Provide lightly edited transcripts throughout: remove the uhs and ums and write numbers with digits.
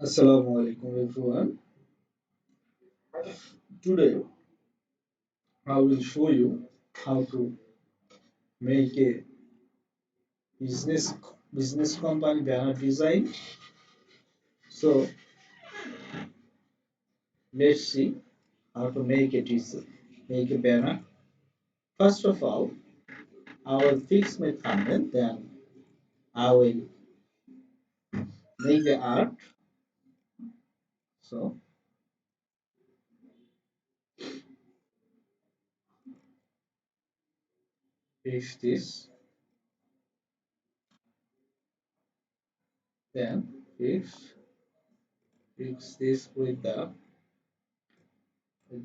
Assalamu alaikum everyone. Today I will show you how to make a business business company banner design. So let's see how to make a banner. First of all, I will fix my thumbnail, then I will make the art. So fix this, then fix this with the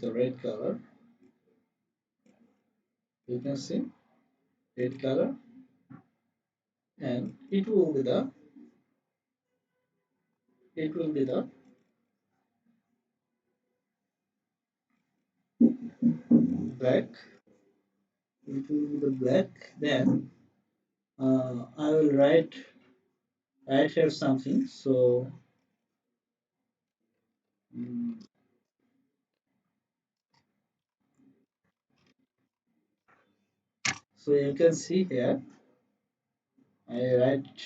red color. You can see red color, and it will be the black. It will be the black. Then I will write here something. Mm, so you can see here. I write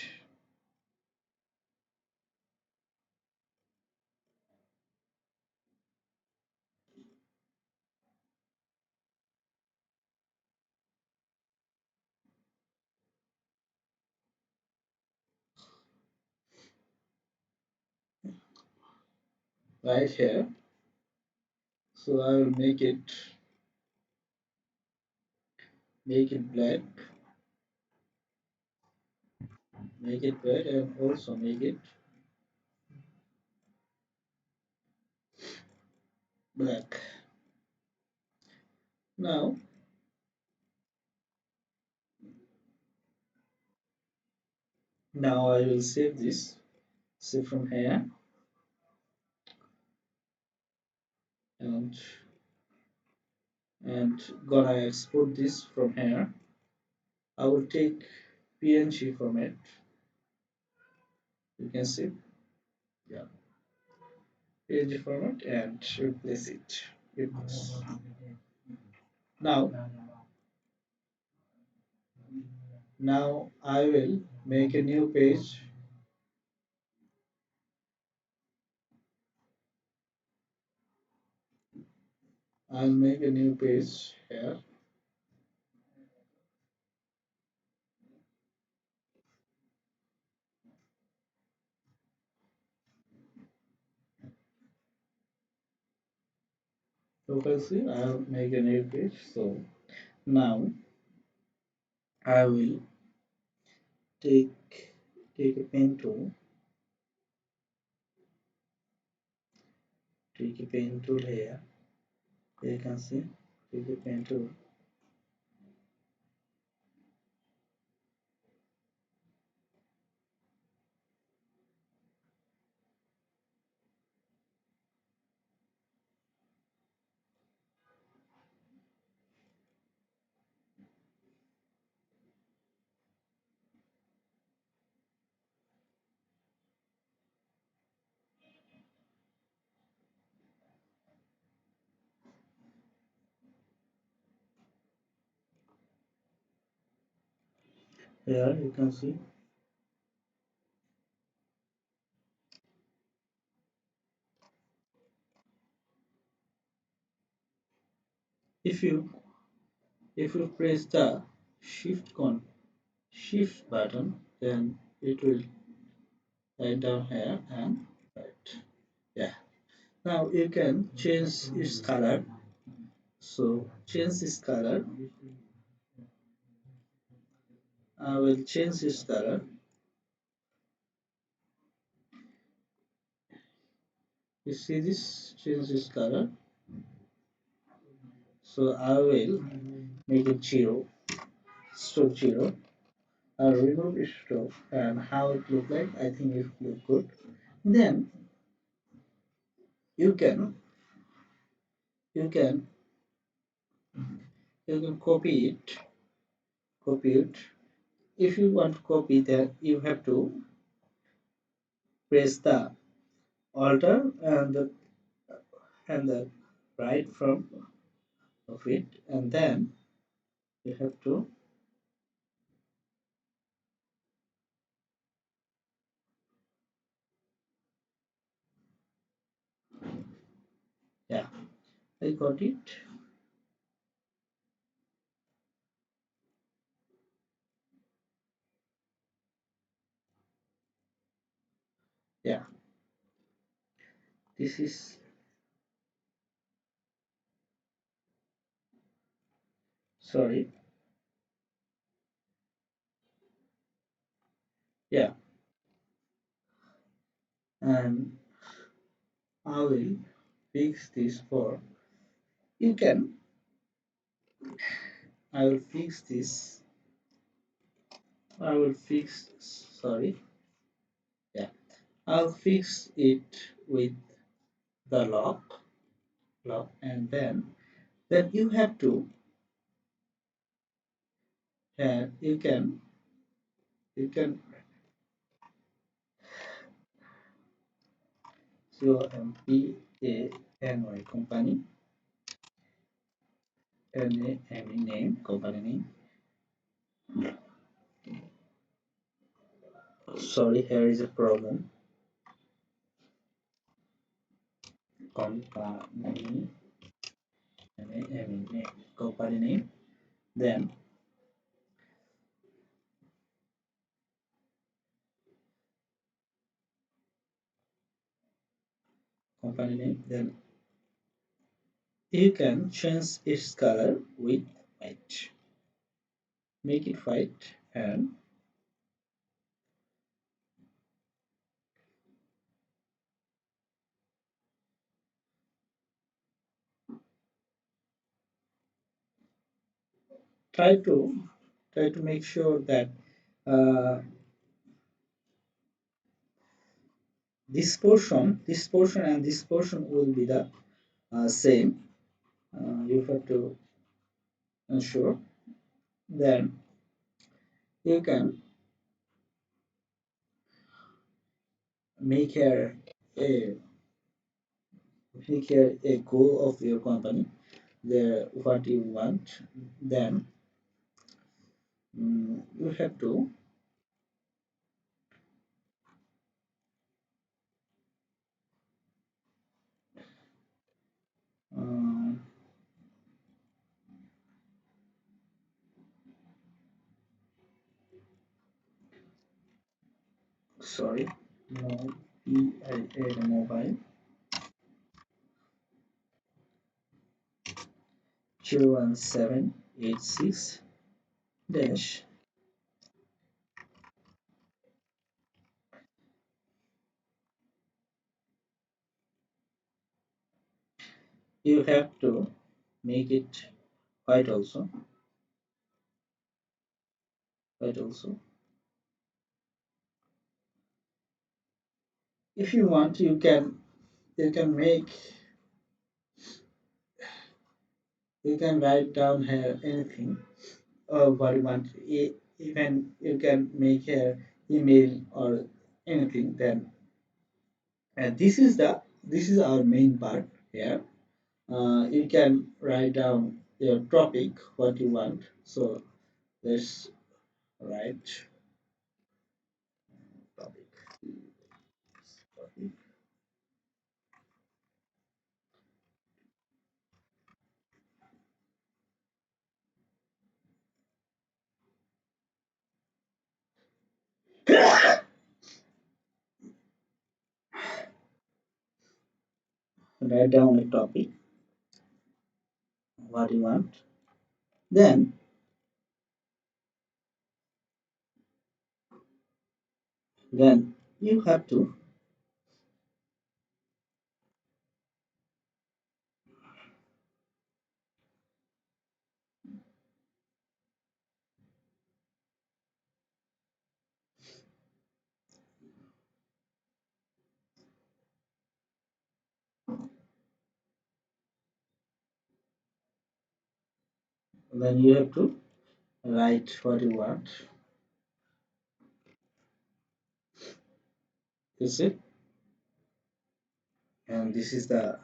here. So I will make it black, make it red, and also make it black. Now now I will save this. Save from here, and gonna export this from here. I will take PNG format. You can see, yeah, PNG format, and replace it with this. Now Now I will make a new page. I'll make a new page here. You can see I'll make a new page. So now I will take take a pen tool, take a pen tool here. You can see, take a pen tool. Here you can see. If you press the shift button, then it will write down here and write. Yeah. Now you can change its color. So change this color. I will change this color. You see this, change this color. So I will make it zero, stroke zero. I'll remove the stroke, and how it look like, I think it look good. Then you can you can you can copy it. If you want to copy that, you have to press the alter and the right from of it, and then you have to, yeah, I got it. Yeah, this is, sorry, yeah, and I will fix this for, you can, I will fix this, I will fix, sorry, yeah, I'll fix it with the lock, and then you have to, you can COMPANY company, name, company name. Sorry, here is a problem. Company name, company name. Then company name. Then you can change its color with white. Make it white and try to make sure that uh, this portion and this portion will be the same. You have to ensure. Then you can make here a a goal of your company, the what you want. Then you have to, uh, sorry, no, PIA mobile 01786 dash. You have to make it white also, white also. If you want, you can make, you can write down here anything what you want. Even you can make here email or anything. Then and this is our main part here. You can write down your topic what you want. So let's write topic. Topic. Write down a topic what you want. Then you have to, write what you want. You see, And this is the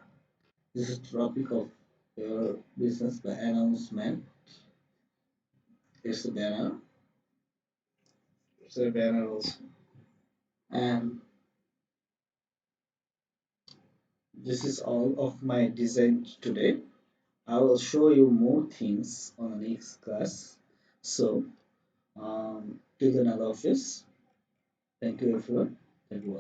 topic of your business, the announcement. It's a banner. It's a banner also. And this is all of my design today. I will show you more things on the next class. So till then, Allah Hafiz. Thank you everyone. Thank you.